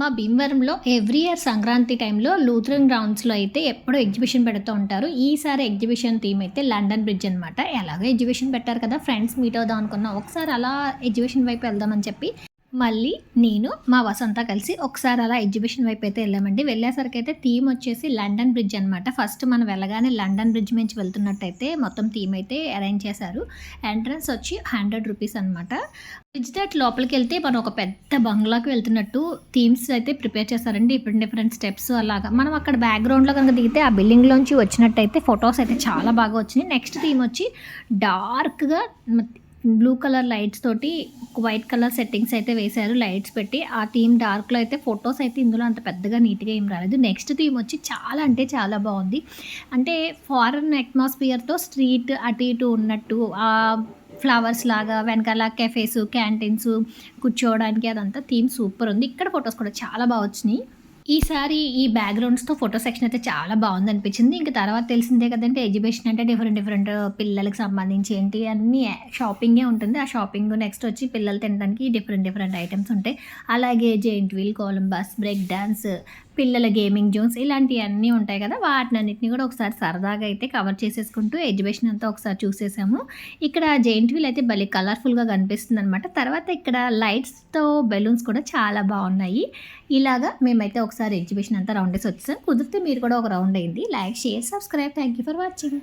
మా భీమవరంలో every year Sankranti టైంలో లూథరన్ గ్రౌండ్స్‌లో అయితే ఎప్పుడూ ఎగ్జిబిషన్ పెడుతూ ఉంటారు. ఈసారి ఎగ్జిబిషన్ థీమ్ అయితే లండన్ బ్రిడ్జ్ అనమాట. ఎలాగో ఎగ్జిబిషన్ పెట్టారు కదా! ఫ్రెండ్స్ మీట్ అవుదాం అనుకున్నా. ఒకసారి అలా ఎగ్జిబిషన్ వైపు వెళ్దామని చెప్పి మళ్ళీ నేను, మా వసంత కలిసి ఒకసారి అలా ఎగ్జిబిషన్ వైపు అయితే వెళ్ళామండి. వెళ్ళేసరికైతే థీమ్ వచ్చేసి లండన్ బ్రిడ్జ్ అనమాట. ఫస్ట్ మనం వెళ్ళగానే లండన్ బ్రిడ్జ్ నుంచి వెళ్తున్నట్టయితే మొత్తం థీమ్ అయితే అరేంజ్ చేశారు. ఎంట్రన్స్ వచ్చి ₹100 అనమాట. బ్రిడ్జ్ దాటి లోపలికెళ్తే మనం ఒక పెద్ద బంగ్లాకి వెళ్తున్నట్టు థీమ్స్ అయితే ప్రిపేర్ చేశారండి. డిఫరెంట్ స్టెప్స్ అలాగా. మనం అక్కడ బ్యాక్‌గ్రౌండ్‌లో కనుక దిగితే ఆ బిల్డింగ్‌లోంచి వచ్చినట్టయితే ఫోటోస్ అయితే చాలా బాగా వచ్చినాయి. నెక్స్ట్ థీమ్ వచ్చి డార్క్‌గా బ్లూ కలర్ లైట్స్ తోటి వైట్ కలర్ సెట్టింగ్స్ అయితే వేశారు. లైట్స్ పెట్టి ఆ థీమ్ డార్క్‌లో అయితే ఫోటోస్ అయితే ఇందులో అంత పెద్దగా నీట్‌గా ఏం రాలేదు. నెక్స్ట్ థీమ్ వచ్చి చాలా అంటే చాలా బాగుంది. అంటే ఫారెన్ అట్మాస్ఫియర్‌తో స్ట్రీట్ అటు ఇటు ఉన్నట్టు ఫ్లవర్స్ లాగా వెనకాల కెఫేస్, క్యాంటీన్స్ కూర్చోవడానికి అదంతా థీమ్ సూపర్ ఉంది. ఇక్కడ ఫోటోస్ కూడా చాలా బాగా వచ్చినాయి. ఈసారి ఈ బ్యాక్‌గ్రౌండ్స్‌తో ఫోటో సెక్షన్ అయితే చాలా బావుందనిపించింది. ఇంక తర్వాత తెలిసిందే కదండీ ఎగ్జిబిషన్ అంటే డిఫరెంట్ పిల్లలకి సంబంధించి ఏంటి అన్నీ షాపింగే ఉంటుంది. ఆ షాపింగ్ నెక్స్ట్ వచ్చి పిల్లలు తినడానికి డిఫరెంట్ ఐటెమ్స్ ఉంటాయి. అలాగే giant wheel, Columbus, break dance, పిల్లల గేమింగ్ జోన్స్ ఇలాంటియన్నీ ఉంటాయి కదా! వాటినన్నిటిని కూడా ఒకసారి సరదాగా అయితే కవర్ చేసేసుకుంటూ ఎగ్జిబిషన్ అంతా ఒకసారి చూసేసాము. ఇక్కడ జెయింట్ వీల్ అయితే భలే కలర్‌ఫుల్‌గా కనిపిస్తుందనమాట. తర్వాత ఇక్కడ లైట్స్‌తో బెలూన్స్ కూడా చాలా బావున్నాయి. ఇలాగా మేమైతే ఒకసారి ఎగ్జిబిషన్ అంతా రౌండేసి వచ్చేసాం. కుదిరితే మీరు కూడా ఒక రౌండ్ ఎయండి. Like, share, subscribe. Thank you for watching.